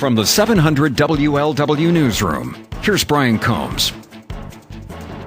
From the 700 WLW Newsroom, here's Brian Combs.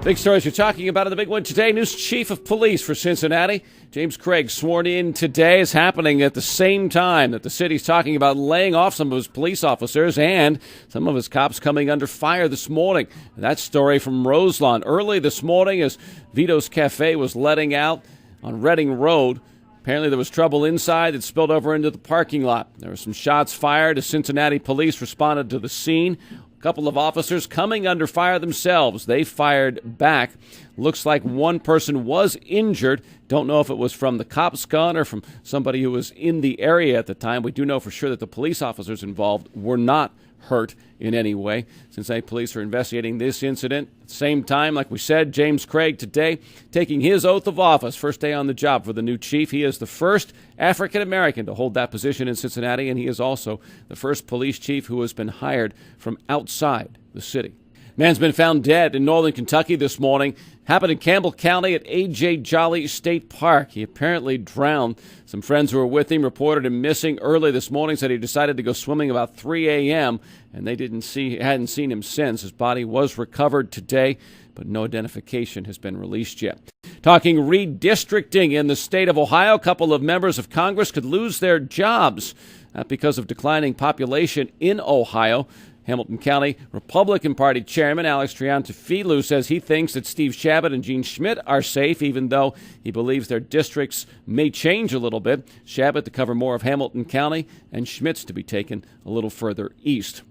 Big stories you're talking about in the big one today. New chief of police for Cincinnati, James Craig, sworn in today, is happening at the same time that the city's talking about laying off some of his police officers and some of his cops coming under fire this morning. That story from Roselawn. Early this morning, as Vito's Cafe was letting out on Reading Road, apparently there was trouble inside that spilled over into the parking lot. There were some shots fired as Cincinnati police responded to the scene. A couple of officers coming under fire themselves. They fired back. Looks like one person was injured. Don't know if it was from the cop's gun or from somebody who was in the area at the time. We do know for sure that the police officers involved were not hurt in any way. Cincinnati police are investigating this incident. At the same time, like we said, James Craig today taking his oath of office. First day on the job for the new chief. He is the first African-American to hold that position in Cincinnati, and he is also the first police chief who has been hired from outside the city. Man's been found dead in northern Kentucky this morning. Happened in Campbell County at A.J. Jolly State Park. He apparently drowned. Some friends who were with him reported him missing early this morning, said he decided to go swimming about 3 a.m., and they hadn't seen him since. His body was recovered today, but no identification has been released yet. Talking redistricting in the state of Ohio, a couple of members of Congress could lose their jobs because of declining population in Ohio. Hamilton County Republican Party Chairman Alex Triantafilou says he thinks that Steve Shabbat and Gene Schmidt are safe, even though he believes their districts may change a little bit. Shabbat to cover more of Hamilton County and Schmidt's to be taken a little further east.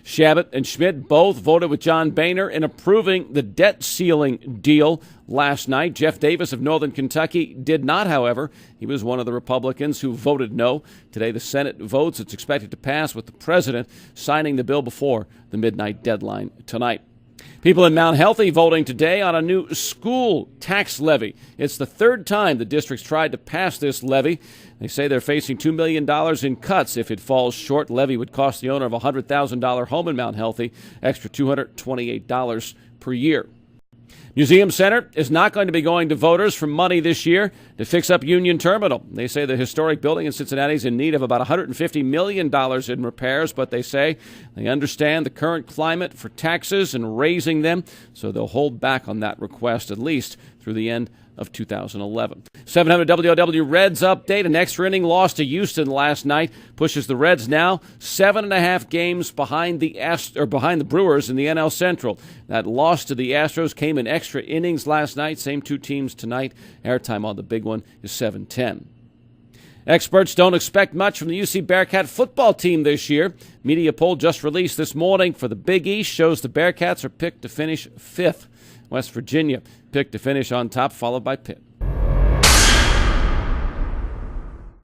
Shabbat and Schmidt both voted with John Boehner in approving the debt ceiling deal last night. Jeff Davis of Northern Kentucky did not, however. He was one of the Republicans who voted no. Today the Senate votes. It's expected to pass with the president signing the bill before the midnight deadline tonight. People in Mount Healthy voting today on a new school tax levy. It's the third time the district's tried to pass this levy. They say they're facing $2 million in cuts. If it falls short, levy would cost the owner of a $100,000 home in Mount Healthy extra $228 per year. Museum Center is not going to be going to voters for money this year to fix up Union Terminal. They say the historic building in Cincinnati is in need of about $150 million in repairs, but they say they understand the current climate for taxes and raising them, so they'll hold back on that request at least through the end of 2011. 700 WLW Reds update. An extra inning loss to Houston last night pushes the Reds now 7.5 games behind the Brewers in the NL Central. That loss to the Astros came in extra innings last night. Same two teams tonight. Airtime on the big one is 7:10. Experts don't expect much from the UC Bearcat football team this year. Media poll just released this morning for the Big East shows the Bearcats are picked to finish 5th. West Virginia picked to finish on top, followed by Pitt.